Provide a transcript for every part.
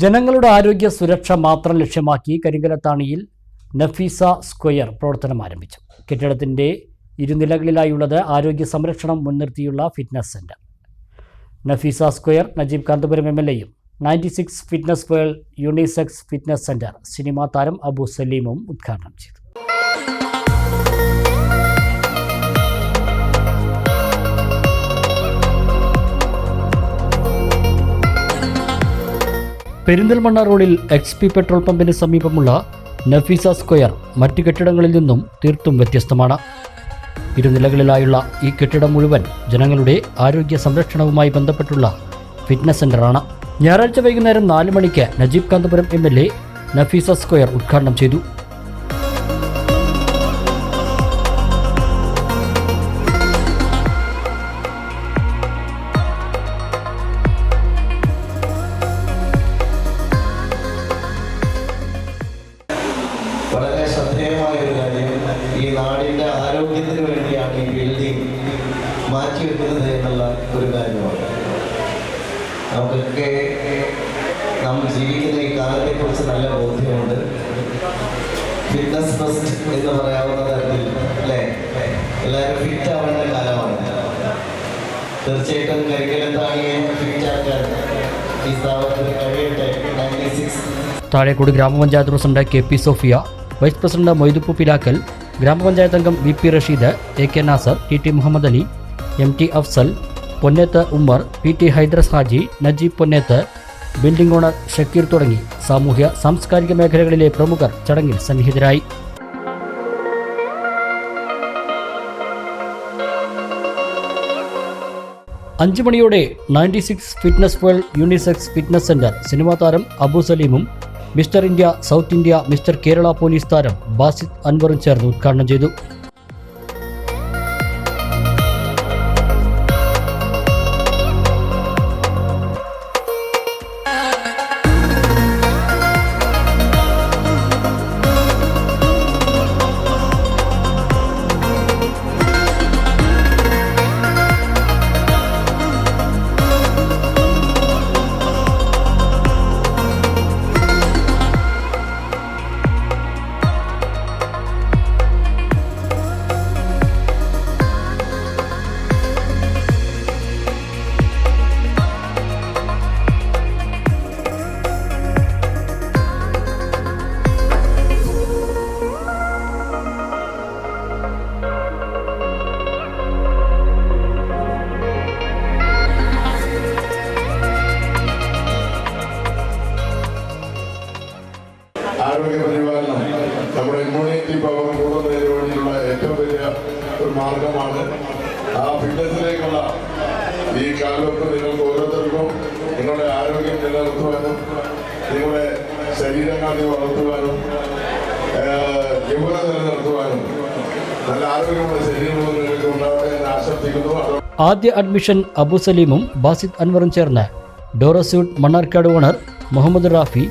ജനങ്ങളുടെ ആരോഗ്യ സുരക്ഷ മാത്രം ലക്ഷ്യമാക്കി കരിങ്കലത്താണിയിൽ നഫീസ സ്ക്വയർ പ്രവർത്തനം ആരംഭിച്ചു. കെട്ടിടത്തിൻ്റെ ഇരുനിലകളിലായുള്ളത് ആരോഗ്യ സംരക്ഷണം മുൻനിർത്തിയുള്ള fitness centre. Nafeesa square Najeeb Kanthapuram MLAയും 96 fitness world unisex fitness centre cinema താരം അബു സലീമും ഉദ്ഘാടനം ചെയ്തു. പെരിന്തൽമണ്ണ റോഡിൽ XP പെട്രോൾ പമ്പിന് സമീപമുള്ള നഫീസ സ്ക്വയർ മറ്റ് കെട്ടിടങ്ങളിൽ നിന്നും തീർത്തും വ്യത്യസ്തമാണ്. ഇരുനിലകളിലായുള്ള ഈ കെട്ടിടം മുഴുവൻ ജനങ്ങളുടെ ആരോഗ്യ സംരക്ഷണവുമായി ബന്ധപ്പെട്ടുള്ള ഫിറ്റ്നസ് സെന്ററാണ്. ഞായറാഴ്ച വൈകുന്നേരം 4 മണിക്ക് നജീബ് കാന്തപുരം MLA നഫീസ സ്ക്വയർ ഉദ്ഘാടനം ചെയ്തു. വളരെ ശ്രദ്ധേയമായ ഒരു കാര്യം, ഈ നാടിൻ്റെ ആരോഗ്യത്തിന് വേണ്ടിയാണ് ഈ ബിൽഡിംഗ് മാറ്റിവെക്കുന്നത് എന്നുള്ള ഒരു കാര്യമാണ്. നമുക്കൊക്കെ നമ്മൾ ജീവിക്കുന്ന ഈ കാലത്തെക്കുറിച്ച് നല്ല ബോധ്യമുണ്ട്. ഫിറ്റ്നസ് ഫസ്റ്റ് എന്ന് പറയാവുന്ന തരത്തിൽ അല്ലേ, എല്ലാവരും ഫിറ്റ് ആവേണ്ട കാലമാണ്. തീർച്ചയായിട്ടും കരിങ്കലത്താണിയെ ഫിറ്റാക്കാൻ ഈ സ്ഥാപനത്തിന് കഴിയട്ടെ. 96 താഴേക്കോട് ഗ്രാമപഞ്ചായത്ത് president KP Sophia, vice president Moiduppu Pilakkal, ഗ്രാമപഞ്ചായത്ത് അംഗം VP Rasheed, AK Nasar, TT Muhammad Ali, MT Afsal, Ponneth Ummer, PT Haidros Haji, Najeeb Ponneth, building owner Shakeer തുടങ്ങി സാമൂഹ്യ സാംസ്കാരിക മേഖലകളിലെ പ്രമുഖർ ചടങ്ങിൽ സന്നിഹിതരായി. അഞ്ച് മണിയോടെ 96 fitness world unisex fitness centre cinema താരം അബു സലീമും mister India, South India, mister Kerala police താരം ബാസിത് അൻവറും ചേർന്ന് ഉദ്ഘാടനം ചെയ്തു. ആരോഗ്യ പരിപാലനം നമ്മുടെ ഇമ്മ്യൂണിറ്റി പവർ കൂടുന്നതിന് വേണ്ടിയുള്ള ഏറ്റവും വലിയ ഒരു മാർഗമാണ്. ആ ഫിറ്റ്നസിലേക്കുള്ള ഈ കാലത്ത് നിങ്ങൾക്ക് ഓരോരുത്തർക്കും നിങ്ങളുടെ ആരോഗ്യം നിലനിർത്തുവാനും നിങ്ങളുടെ ശരീരകാന്തി വളർത്തുവാനും യൗവന നിലനിർത്തുവാനും നല്ല ആരോഗ്യമുള്ള ശരീരവും നിങ്ങൾക്ക് ഉണ്ടാവട്ടെ എന്ന് ആശംസിക്കുന്നു. ആദ്യ അഡ്മിഷൻ അബു സലീമും ബാസിത് അൻവറും ചേർന്ന് ഡോറസ്യൂട്ട് Mannarkkad owner Muhammad Rafi,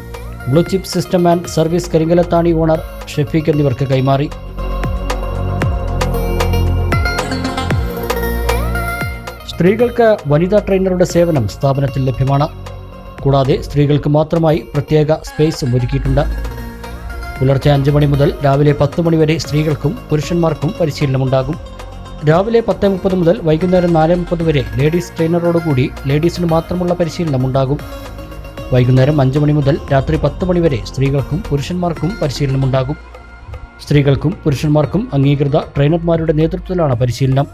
blue chip system and service Karinkallathani owner Shafeeq എന്നിവർക്ക് കൈമാറി. സ്ത്രീകൾക്ക് വനിതാ ട്രെയിനറുടെ സേവനം സ്ഥാപനത്തിൽ ലഭ്യമാണ്. കൂടാതെ സ്ത്രീകൾക്ക് മാത്രമായി പ്രത്യേക സ്പേസും ഒരുക്കിയിട്ടുണ്ട്. പുലർച്ചെ 5 മണി മുതൽ രാവിലെ 10 മണി വരെ സ്ത്രീകൾക്കും പുരുഷന്മാർക്കും പരിശീലനമുണ്ടാകും. രാവിലെ 10:30 മുതൽ വൈകുന്നേരം 4:30 വരെ ലേഡീസ് ട്രെയിനറോടുകൂടി ലേഡീസിന് മാത്രമുള്ള പരിശീലനമുണ്ടാകും. വൈകുന്നേരം 5 മണി മുതൽ രാത്രി 10 മണി വരെ സ്ത്രീകൾക്കും പുരുഷന്മാർക്കും പരിശീലനമുണ്ടാകും. സ്ത്രീകൾക്കും പുരുഷന്മാർക്കും അംഗീകൃത ട്രെയിനർമാരുടെ നേതൃത്വത്തിലാണ് പരിശീലനം.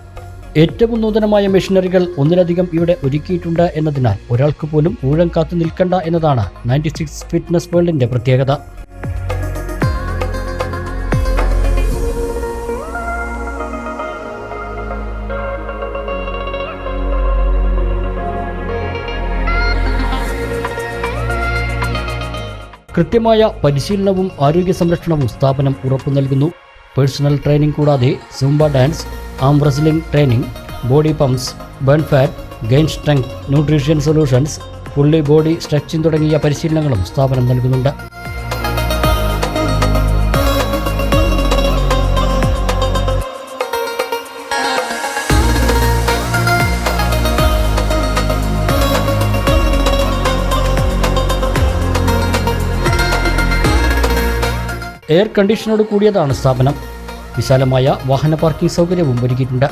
ഏറ്റവും നൂതനമായ മെഷീനറികൾ ഒന്നിലധികം ഇവിടെ ഒരുക്കിയിട്ടുണ്ട് എന്നതിനാൽ ഒരാൾക്ക് പോലും ഊഴം കാത്തു നിൽക്കണ്ട എന്നതാണ് 96 ഫിറ്റ്നസ് വേൾഡിന്റെ പ്രത്യേകത. കൃത്യമായ പരിശീലനവും ആരോഗ്യ സംരക്ഷണവും സ്ഥാപനം ഉറപ്പു നൽകുന്നു. പേഴ്സണൽ ട്രെയിനിംഗ് കൂടാതെ Zumba dance, arm wrestling training, body pumps, burn fat, gain strength, nutrition solutions, fully body stretching തുടങ്ങിയ പരിശീലനങ്ങളും സ്ഥാപനം നൽകുന്നുണ്ട്. എയർ കണ്ടീഷനോട് കൂടിയതാണ് സ്ഥാപനം. വിശാലമായ വാഹന പാർക്കിംഗ് സൗകര്യവും ഒരുക്കിയിട്ടുണ്ട്.